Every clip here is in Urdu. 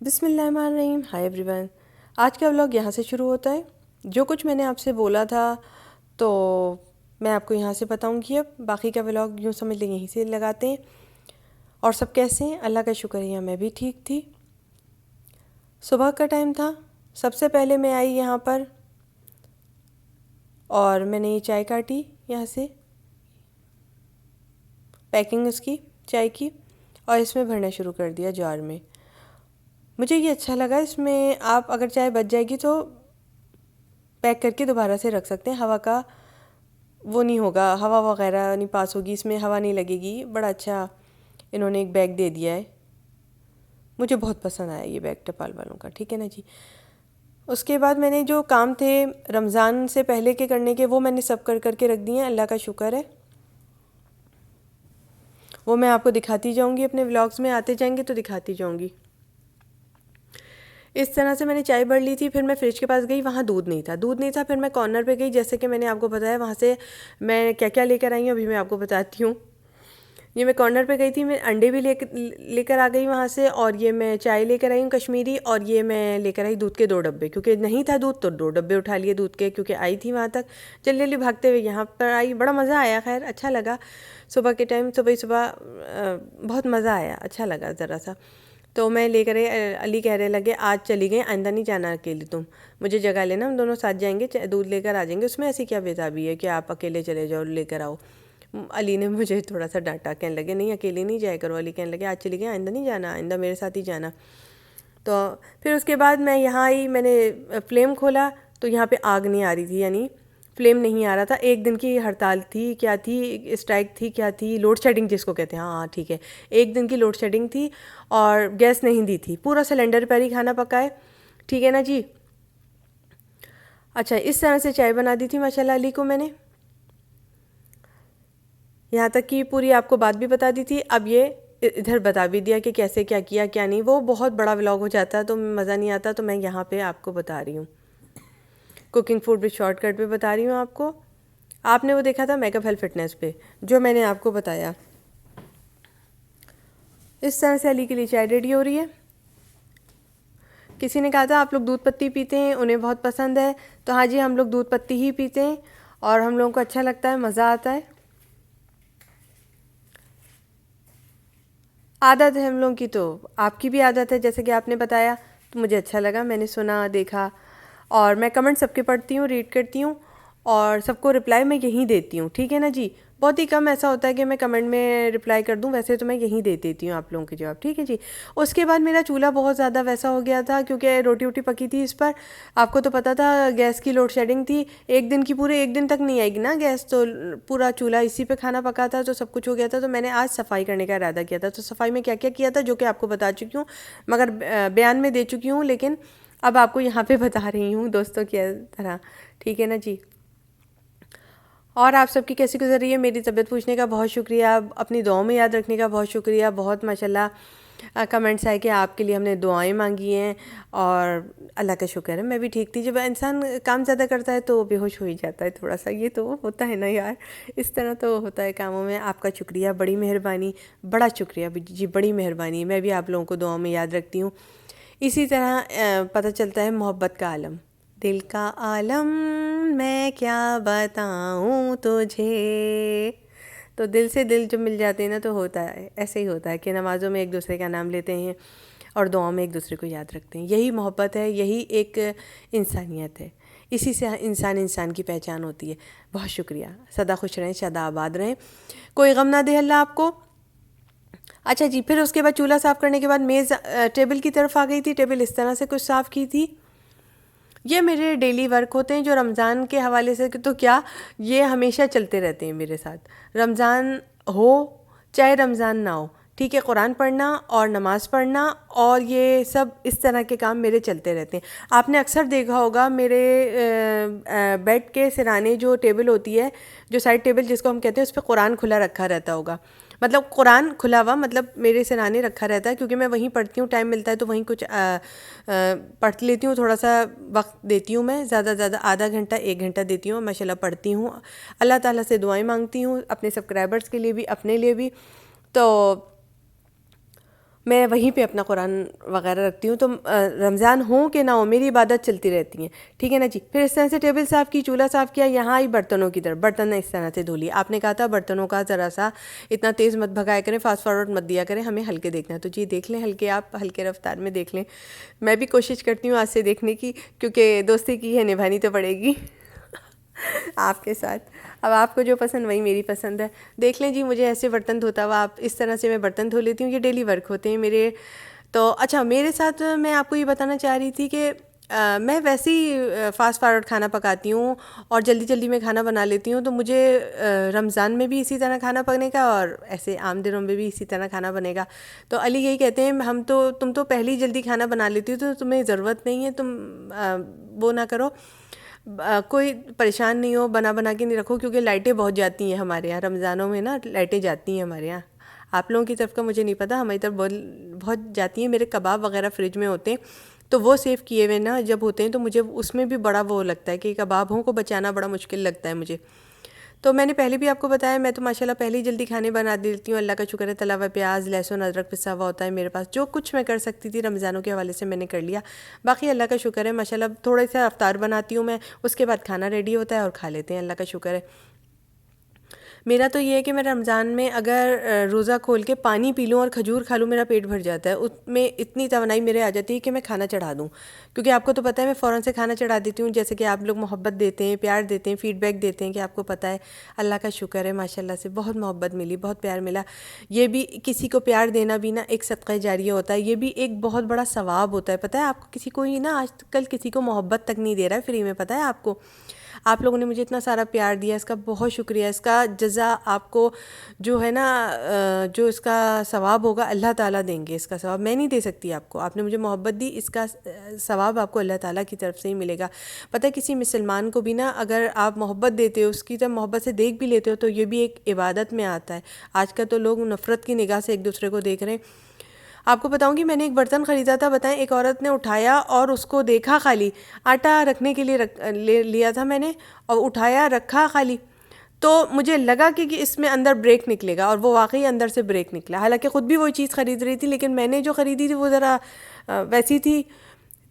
بسم اللہ الرحمن الرحیم. High every one. آج کا ولاگ یہاں سے شروع ہوتا ہے. جو کچھ میں نے آپ سے بولا تھا تو میں آپ کو یہاں سے بتاؤں گی. اب باقی کا ولاگ یوں سمجھ لیں یہیں سے لگاتے ہیں. اور سب کیسے ہیں؟ اللہ کا شکر ہے میں بھی ٹھیک تھی. صبح کا ٹائم تھا. سب سے پہلے میں آئی یہاں پر اور میں نے یہ چائے کاٹی یہاں سے، پیکنگ اس کی چائے کی، اور اس میں بھرنا شروع کر دیا جار میں. مجھے یہ اچھا لگا. اس میں آپ اگر چائے بچ جائے گی تو پیک کر کے دوبارہ سے رکھ سکتے ہیں. ہوا کا وہ نہیں ہوگا، ہوا وغیرہ نہیں پاس ہوگی، اس میں ہوا نہیں لگے گی. بڑا اچھا انہوں نے ایک بیگ دے دیا ہے. مجھے بہت پسند آیا یہ بیگ ٹپال والوں کا. ٹھیک ہے نا جی. اس کے بعد میں نے جو کام تھے رمضان سے پہلے کے کرنے کے، وہ میں نے سب کر کے رکھ دیے ہیں. اللہ کا شکر ہے. وہ میں آپ کو دکھاتی جاؤں گی اپنے ولاگز میں، آتے جائیں گے تو دکھاتی جاؤں گی. اس طرح سے میں نے چائے بڑھ لی تھی. پھر میں فریج کے پاس گئی، وہاں دودھ نہیں تھا. پھر میں کارنر پہ گئی، جیسے کہ میں نے آپ کو بتایا وہاں سے میں کیا کیا لے کر آئی ہوں ابھی میں آپ کو بتاتی ہوں. یہ میں کارنر پہ گئی تھی، میں انڈے بھی لے کر آ گئی وہاں سے، اور یہ میں چائے لے کر آئی ہوں کشمیری، اور یہ میں لے کر آئی دودھ کے 2 ڈبے، کیونکہ نہیں تھا دودھ تو 2 ڈبے اٹھا لیے دودھ کے، کیونکہ آئی تھی وہاں تک جلدی جلدی بھاگتے ہوئے یہاں پر آئی. بڑا مزہ آیا، خیر اچھا لگا. صبح کے ٹائم صبح بہت مزہ آیا، اچھا لگا ذرا سا. تو میں لے کر علی کہنے لگے آج چلی گئے، آئندہ نہیں جانا اکیلی، تم مجھے جگہ لینا، ہم دونوں ساتھ جائیں گے، دودھ لے کر آ جائیں گے. اس میں ایسی کیا بےتابی ہے کہ آپ اکیلے چلے جاؤ لے کر آؤ. علی نے مجھے تھوڑا سا ڈانٹا، کہنے لگے نہیں اکیلے نہیں جایا کرو. علی کہنے لگے آج چلی گئے، آئندہ نہیں جانا، آئندہ میرے ساتھ ہی جانا. تو پھر اس کے بعد میں یہاں آئی، میں نے فلیم کھولا تو یہاں پہ آگ نہیں آ رہی تھی، یعنی فلیم نہیں آ رہا تھا. 1 دن کی ہڑتال تھی، کیا تھی، اسٹرائک تھی، کیا تھی، لوڈ شیڈنگ جس کو کہتے ہیں. ہاں ٹھیک ہے، 1 دن کی لوڈ شیڈنگ تھی اور گیس نہیں دی تھی. پورا سلنڈر پر ہی کھانا پکائے. ٹھیک ہے نا جی. اچھا، اس طرح سے چائے بنا دی تھی ماشاءاللہ علی کو میں نے، یہاں تک کہ پوری آپ کو بات بھی بتا دی تھی. اب یہ ادھر بتا بھی دیا کہ کیسے کیا کیا کیا نہیں. وہ بہت بڑا ولاگ ہو جاتا تو مزہ نہیں آتا، تو میں یہاں پہ آپ کو بتا رہی ہوں. کوکنگ فوڈ بھی شارٹ کٹ پہ بتا رہی ہوں آپ کو. آپ نے وہ دیکھا تھا میک اپ ہیلتھ فٹنس پہ جو میں نے آپ کو بتایا. اس طرح سے علی کے لیے چائے ریڈی ہو رہی ہے. کسی نے کہا تھا آپ لوگ دودھ پتی پیتے ہیں، انہیں بہت پسند ہے. تو ہاں جی، ہم لوگ دودھ پتی ہی پیتے ہیں اور ہم لوگوں کو اچھا لگتا ہے، مزہ آتا ہے. عادت ہے ہم لوگوں کی، تو آپ کی بھی عادت ہے جیسے کہ آپ نے بتایا. تو مجھے اچھا لگا، میں نے سنا دیکھا، اور میں کمنٹ سب کے پڑھتی ہوں، ریڈ کرتی ہوں، اور سب کو رپلائی میں یہیں دیتی ہوں. ٹھیک ہے نا جی. بہت ہی کم ایسا ہوتا ہے کہ میں کمنٹ میں رپلائی کر دوں، ویسے تو میں یہیں دے دیتی ہوں آپ لوگوں کے جواب. ٹھیک ہے جی. اس کے بعد میرا چولہا بہت زیادہ ویسا ہو گیا تھا کیونکہ روٹی ووٹی پکی تھی اس پر. آپ کو تو پتہ تھا گیس کی لوڈ شیڈنگ تھی. 1 دن کی پورے 1 دن تک نہیں آئے گی نا گیس، تو پورا چولہا اسی پہ کھانا پکا تھا، تو سب کچھ ہو گیا تھا. تو میں نے آج صفائی کرنے کا ارادہ کیا تھا. تو صفائی میں کیا کیا کیا تھا جو کہ آپ کو بتا چکی ہوں، مگر بیان میں دے چکی ہوں، لیکن اب آپ کو یہاں پہ بتا رہی ہوں دوستوں کی طرح. ٹھیک ہے نا جی. اور آپ سب کی کیسی گزر رہی ہے؟ میری طبیعت پوچھنے کا بہت شکریہ، اپنی دعاؤں میں یاد رکھنے کا بہت شکریہ. بہت ماشاءاللہ کمنٹس آئے کہ آپ کے لیے ہم نے دعائیں مانگی ہیں، اور اللہ کا شکر ہے میں بھی ٹھیک تھی. جب انسان کام زیادہ کرتا ہے تو بے ہوش ہو ہی جاتا ہے تھوڑا سا، یہ تو ہوتا ہے نا یار، اس طرح تو ہوتا ہے کاموں میں. آپ کا شکریہ، بڑی مہربانی، بڑا شکریہ جی، بڑی مہربانی. میں بھی آپ لوگوں کو دعاؤں میں یاد رکھتی ہوں. اسی طرح پتہ چلتا ہے محبت کا عالم، دل کا عالم میں کیا بتاؤں تجھے. تو دل سے دل جو مل جاتے ہیں نا، تو ہوتا ہے ایسے ہی ہوتا ہے کہ نمازوں میں ایک دوسرے کا نام لیتے ہیں اور دعاؤں میں ایک دوسرے کو یاد رکھتے ہیں. یہی محبت ہے، یہی ایک انسانیت ہے. اسی سے انسان کی پہچان ہوتی ہے. بہت شکریہ. سدا خوش رہیں، سدا آباد رہیں، کوئی غم نہ دے اللہ آپ کو. اچھا جی. پھر اس کے بعد چولہا صاف کرنے کے بعد میز ٹیبل کی طرف آ گئی تھی. ٹیبل اس طرح سے کچھ صاف کی تھی. یہ میرے ڈیلی ورک ہوتے ہیں جو رمضان کے حوالے سے، تو کیا یہ ہمیشہ چلتے رہتے ہیں میرے ساتھ، رمضان ہو چاہے رمضان نہ ہو. ٹھیک ہے. قرآن پڑھنا اور نماز پڑھنا اور یہ سب اس طرح کے کام میرے چلتے رہتے ہیں. آپ نے اکثر دیکھا ہوگا میرے بیڈ کے سرانے جو ٹیبل ہوتی ہے، جو سائڈ ٹیبل جس کو ہم کہتے ہیں، اس پہ قرآن کھلا رکھا رہتا ہوگا. مطلب قرآن کھلا ہوا، مطلب میرے سرانے رکھا رہتا ہے، کیونکہ میں وہیں پڑھتی ہوں. ٹائم ملتا ہے تو وہیں کچھ پڑھ لیتی ہوں. تھوڑا سا وقت دیتی ہوں میں، زیادہ زیادہ آدھا گھنٹہ 1 گھنٹہ دیتی ہوں. ماشاءاللہ پڑھتی ہوں، اللہ تعالیٰ سے دعائیں مانگتی ہوں، اپنے سبسکرائبرز کے لیے بھی، اپنے لیے بھی. تو میں وہیں پہ اپنا قرآن وغیرہ رکھتی ہوں. تو رمضان ہو کہ نہ ہو میری عبادت چلتی رہتی ہیں, ٹھیک ہے نا جی. پھر اس طرح سے ٹیبل صاف کی, چولہا صاف کیا, یہاں آئی برتنوں کی طرف, برتن اس طرح سے دھو لیے. آپ نے کہا تھا برتنوں کا ذرا سا اتنا تیز مت بھگایا کریں, فاسٹ فارورڈ مت دیا کریں, ہمیں ہلکے دیکھنا ہے. تو جی دیکھ لیں ہلکے, آپ ہلکے رفتار میں دیکھ لیں. میں بھی کوشش کرتی ہوں آج سے دیکھنے کی, کیونکہ دوستی کی ہے نبھانی تو پڑے گی آپ کے ساتھ. اب آپ کو جو پسند وہی میری پسند ہے. دیکھ لیں جی مجھے ایسے برتن دھوتا ہوا, آپ اس طرح سے میں برتن دھو لیتی ہوں, یہ ڈیلی ورک ہوتے ہیں میرے. تو اچھا میرے ساتھ میں آپ کو یہ بتانا چاہ رہی تھی کہ میں ویسے ہی فاسٹ فارورڈ کھانا پکاتی ہوں اور جلدی جلدی میں کھانا بنا لیتی ہوں. تو مجھے رمضان میں بھی اسی طرح کھانا پکنے کا اور ایسے عام دنوں میں بھی اسی طرح کھانا بنے گا. تو علی یہی کہتے ہیں تم تو پہلے ہی جلدی کھانا بنا لیتی ہو, تو تمہیں ضرورت نہیں ہے, تم وہ نہ کرو, کوئی پریشان نہیں ہو, بنا کے نہیں رکھو, کیونکہ لائٹیں بہت جاتی ہیں ہمارے یہاں رمضانوں میں نا, لائٹیں جاتی ہیں ہمارے یہاں. آپ لوگوں کی طرف کا مجھے نہیں پتہ, ہماری طرف بہت جاتی ہیں. میرے کباب وغیرہ فریج میں ہوتے ہیں, تو وہ سیو کیے ہوئے نا جب ہوتے ہیں, تو مجھے اس میں بھی بڑا وہ لگتا ہے کہ کبابوں کو بچانا بڑا مشکل لگتا ہے مجھے. تو میں نے پہلے بھی آپ کو بتایا, میں تو ماشاءاللہ پہلے ہی جلدی کھانے بنا دیتی ہوں. اللہ کا شکر ہے, تلا ہوا پیاز, لہسن, ادرک پسا ہوا ہوتا ہے میرے پاس. جو کچھ میں کر سکتی تھی رمضانوں کے حوالے سے میں نے کر لیا. باقی اللہ کا شکر ہے ماشاءاللہ, تھوڑا سا افطار بناتی ہوں میں, اس کے بعد کھانا ریڈی ہوتا ہے اور کھا لیتے ہیں, اللہ کا شکر ہے. میرا تو یہ ہے کہ میں رمضان میں اگر روزہ کھول کے پانی پی لوں اور کھجور کھا لوں, میرا پیٹ بھر جاتا ہے. اس میں اتنی توانائی میرے آ جاتی ہے کہ میں کھانا چڑھا دوں, کیونکہ آپ کو تو پتہ ہے میں فوراً سے کھانا چڑھا دیتی ہوں. جیسے کہ آپ لوگ محبت دیتے ہیں, پیار دیتے ہیں, فیڈ بیک دیتے ہیں کہ آپ کو پتہ ہے. اللہ کا شکر ہے ماشاءاللہ سے, بہت محبت ملی, بہت پیار ملا. یہ بھی کسی کو پیار دینا بھی نا ایک صدقہ جاریہ ہوتا ہے, یہ بھی ایک بہت بڑا ثواب ہوتا ہے. پتہ ہے آپ کو, کسی کو ہی نا آج کل کسی کو محبت تک نہیں دے رہا ہے فری میں, پتہ ہے آپ کو. آپ لوگوں نے مجھے اتنا سارا پیار دیا, اس کا بہت شکریہ. اس کا جزا آپ کو جو ہے نا, جو اس کا ثواب ہوگا اللہ تعالیٰ دیں گے. اس کا ثواب میں نہیں دے سکتی آپ کو, آپ نے مجھے محبت دی, اس کا ثواب آپ کو اللہ تعالیٰ کی طرف سے ہی ملے گا. پتہ ہے کسی مسلمان کو بھی نا اگر آپ محبت دیتے ہو, اس کی طرف محبت سے دیکھ بھی لیتے ہو, تو یہ بھی ایک عبادت میں آتا ہے. آج کل تو لوگ نفرت کی نگاہ سے ایک دوسرے کو دیکھ رہے ہیں. آپ کو بتاؤں گی, میں نے ایک برتن خریدا تھا, بتائیں, ایک عورت نے اٹھایا اور اس کو دیکھا, خالی آٹا رکھنے کے لیے لیا تھا میں نے, اور اٹھایا رکھا خالی. تو مجھے لگا کہ اس میں اندر بریک نکلے گا, اور وہ واقعی اندر سے بریک نکلا. حالانکہ خود بھی وہی چیز خرید رہی تھی, لیکن میں نے جو خریدی تھی وہ ذرا ویسی تھی.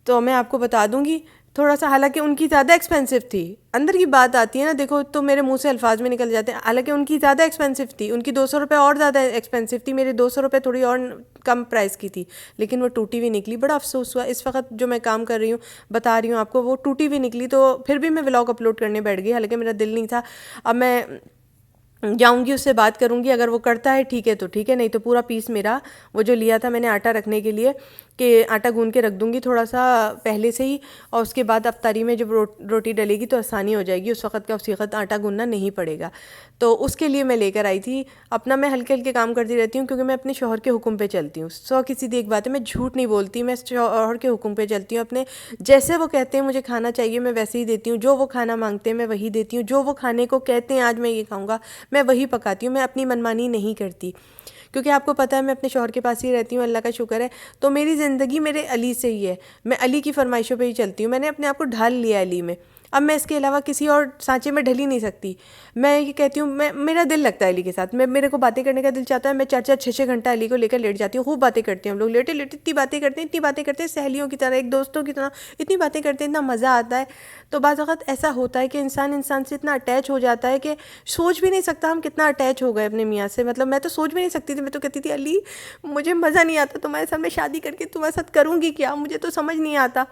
تو میں آپ کو بتا دوں گی تھوڑا سا, حالانکہ ان کی زیادہ ایکسپینسو تھی. اندر کی بات آتی ہے نا, دیکھو تو میرے منہ سے الفاظ میں نکل جاتے ہیں. حالانکہ ان کی زیادہ ایکسپینسو تھی, ان کی 200 روپے اور زیادہ ایکسپینسو تھی, میرے 200 روپے تھوڑی اور کم پرائس کی تھی, لیکن وہ ٹوٹی ہوئی نکلی. بڑا افسوس ہوا. اس وقت جو میں کام کر رہی ہوں, بتا رہی ہوں آپ کو, وہ ٹوٹی ہوئی نکلی. تو پھر بھی میں ولاگ اپلوڈ کرنے بیٹھ گئی, حالانکہ میرا دل نہیں تھا. اب میں جاؤں گی, اس سے بات کروں گی, اگر وہ کرتا ہے ٹھیک ہے تو ٹھیک ہے, نہیں تو پورا پیس میرا وہ جو لیا تھا میں نے آٹا رکھنے کے لیے, کہ آٹا گوندھ کے رکھ دوں گی تھوڑا سا پہلے سے ہی, اور اس کے بعد افطاری میں جب روٹی ڈلے گی تو آسانی ہو جائے گی, اس وقت کا اسی وقت آٹا گوندھنا نہیں پڑے گا. تو اس کے لیے میں لے کر آئی تھی. اپنا میں ہلکے ہلکے کام کرتی رہتی ہوں, کیونکہ میں اپنے شوہر کے حکم پہ چلتی ہوں. کسی دی ایک بات ہے, میں جھوٹ نہیں بولتی, میں شوہر کے حکم پہ چلتی ہوں. اپنے جیسے وہ کہتے ہیں مجھے کھانا چاہیے, میں ویسے ہی دیتی ہوں. جو وہ کھانا مانگتے ہیں میں وہی دیتی ہوں. جو وہ کھانے کو کہتے ہیں آج میں یہ کھاؤں گا, میں وہی پکاتی ہوں. میں اپنی منمانی نہیں کرتی, کیونکہ آپ کو پتہ ہے میں اپنے شوہر کے پاس ہی رہتی ہوں, اللہ کا شکر ہے. تو میری زندگی میرے علی سے ہی ہے, میں علی کی فرمائشوں پہ ہی چلتی ہوں. میں نے اپنے آپ کو ڈھال لیا علی میں. اب میں اس کے علاوہ کسی اور سانچے میں ڈھل ہی نہیں سکتی. میں یہ کہتی ہوں, میرا دل لگتا ہے علی کے ساتھ. میرے کو باتیں کرنے کا دل چاہتا ہے, میں 4 6 گھنٹہ علی کو لے کر لیٹ جاتی ہوں. خوب باتیں کرتے ہیں ہم لوگ, لیٹے اتنی باتیں کرتے ہیں سہیلیوں کی طرح, ایک دوستوں کی طرح اتنی باتیں کرتے ہیں, اتنا مزہ آتا ہے. تو بعض وقت ایسا ہوتا ہے کہ انسان سے اتنا اٹیچ ہو جاتا ہے کہ سوچ بھی نہیں سکتا ہم کتنا اٹیچ ہو گئے اپنے میاں سے. مطلب میں تو سوچ بھی نہیں سکتی تھی. میں تو کہتی تھی علی مجھے مزہ نہیں آتا تمہارے ساتھ, میں شادی کر کے تمہارے ساتھ کروں گی کیا, مجھے تو سمجھ نہیں آتا.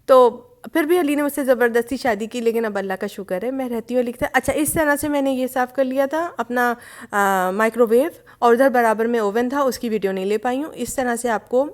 تو پھر بھی علی نے مجھ سے زبردستی شادی کی, لیکن اب اللہ کا شکر ہے میں رہتی ہوں علی کے ساتھ. اچھا, اس طرح سے میں نے یہ صاف کر لیا تھا اپنا مائکرو ویو, اور ادھر برابر میں اوون تھا, اس کی ویڈیو نہیں لے پائی ہوں. اس طرح سے آپ کو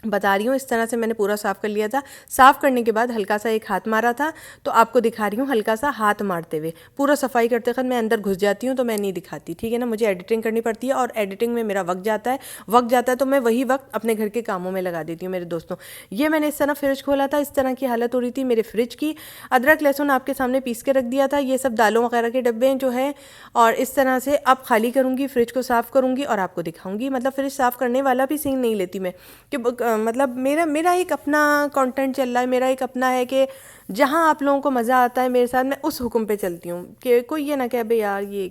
بتا رہی ہوں, اس طرح سے میں نے پورا صاف کر لیا تھا. صاف کرنے کے بعد ہلکا سا ایک ہاتھ مارا تھا, تو آپ کو دکھا رہی ہوں ہلکا سا ہاتھ مارتے ہوئے. پورا صفائی کرتے وقت میں اندر گھس جاتی ہوں, تو میں نہیں دکھاتی, ٹھیک ہے نا. مجھے ایڈیٹنگ کرنی پڑتی ہے, اور ایڈیٹنگ میں میرا وقت جاتا ہے تو میں وہی وقت اپنے گھر کے کاموں میں لگا دیتی ہوں. میرے دوستوں, یہ میں نے اس طرح فریج کھولا تھا, اس طرح کی حالت ہو رہی تھی میرے فریج کی. ادرک لہسن آپ کے سامنے پیس کے رکھ دیا تھا, یہ سب دالوں وغیرہ کے ڈبے ہیں جو ہیں. اور اس طرح سے اب خالی کروں گی, فریج کو صاف کروں گی اور آپ کو دکھاؤں گی. مطلب فریج صاف کرنے والا بھی سین نہیں لیتی میں, کہ مطلب میرا ایک اپنا کانٹینٹ چل رہا ہے, میرا ایک اپنا ہے کہ جہاں آپ لوگوں کو مزہ آتا ہے میرے ساتھ, میں اس حکم پہ چلتی ہوں. کہ کوئی یہ نہ کہے بھئی یار یہ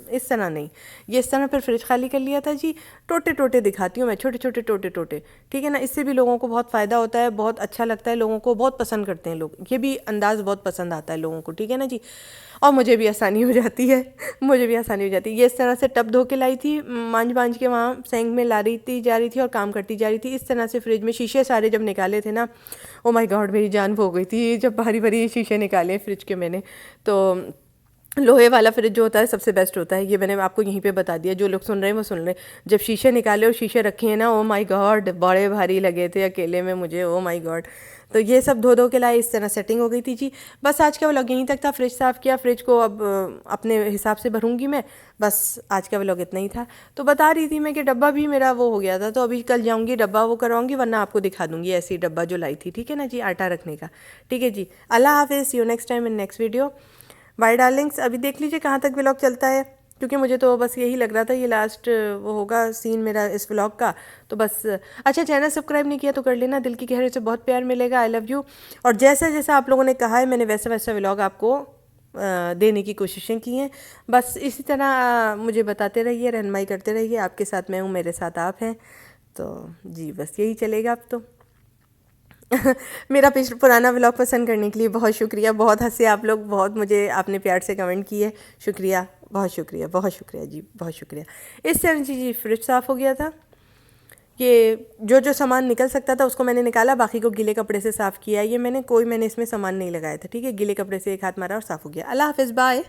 اس طرح نہیں، یہ اس طرح پھر فریج خالی کر لیا تھا جی. ٹوٹے ٹوٹے دکھاتی ہوں میں، چھوٹے چھوٹے ٹوٹے ٹوٹے، ٹھیک ہے نا. اس سے بھی لوگوں کو بہت فائدہ ہوتا ہے، بہت اچھا لگتا ہے لوگوں کو، بہت پسند کرتے ہیں لوگ، یہ بھی انداز بہت پسند آتا ہے لوگوں کو، ٹھیک ہے نا جی. اور مجھے بھی آسانی ہو جاتی ہے، مجھے بھی آسانی ہو جاتی ہے. یہ اس طرح سے ٹب دھو کے لائی تھی، مانج بانج کے وہاں سینک میں لا رہی جا رہی تھی اور کام کرتی جا رہی تھی. اس طرح سے فریج میں شیشے سارے جب نکالے تھے نا، او مائی گاڈ میری جان ہو گئی تھی جب بھاری بھاری شیشے نکالے فریج کے میں نے. تو لوہے والا فریج جو ہوتا ہے سب سے بیسٹ ہوتا ہے، یہ میں نے آپ کو یہیں پہ بتا دیا، جو لوگ سن رہے ہیں وہ سن رہے ہیں. جب شیشے نکالے اور شیشے رکھے ہیں نا، او مائی گاڈ بڑے بھاری لگے تھے اکیلے میں مجھے، او مائی گاڈ. تو یہ سب دھو دھو کے لائے، اس طرح سیٹنگ ہو گئی تھی جی. بس آج کا ولاگ یہیں تک تھا. فریج صاف کیا، فریج کو اب اپنے حساب سے بھروں گی میں. بس آج کا ولاگ اتنا ہی تھا. تو بتا رہی تھی میں کہ ڈبہ بھی میرا وہ ہو گیا تھا، تو ابھی کل جاؤں گی ڈبہ وہ کرواؤں گی، ورنہ آپ کو دکھا دوں گی ایسی ڈبہ جو لائی تھی، ٹھیک ہے نا جی، آٹا رکھنے کا. ٹھیک ہے جی، اللہ حافظ، see you next time in next video. Bye darlings. ابھی دیکھ لیجیے کہاں تک ولاگ چلتا ہے، کیونکہ مجھے تو بس یہی لگ رہا تھا یہ لاسٹ وہ ہوگا سین میرا اس ولاگ کا. تو بس اچھا، چینل سبسکرائب نہیں کیا تو کر لینا، دل کی گہرائی سے بہت پیار ملے گا. آئی لو یو. اور جیسا جیسا آپ لوگوں نے کہا ہے میں نے ویسا ویسا ولاگ آپ کو دینے کی کوششیں کی ہیں. بس اسی طرح مجھے بتاتے رہیے، رہنمائی کرتے رہیے. آپ کے ساتھ میں ہوں، میرے ساتھ آپ ہیں. تو جی بس یہی چلے گا اب تو. میرا پرانا ولاگ پسند کرنے کے لیے بہت شکریہ. بہت ہنسے آپ لوگ، بہت مجھے آپ نے پیار سے کمنٹ کیے، شکریہ، بہت شکریہ، بہت شکریہ جی، بہت شکریہ. اس طرح جی فریج صاف ہو گیا تھا. یہ جو جو سامان نکل سکتا تھا اس کو میں نے نکالا، باقی کو گیلے کپڑے سے صاف کیا. یہ میں نے اس میں سامان نہیں لگایا تھا، ٹھیک ہے. گیلے کپڑے سے ایک ہاتھ مارا اور صاف ہو گیا. اللہ حافظ، بائے.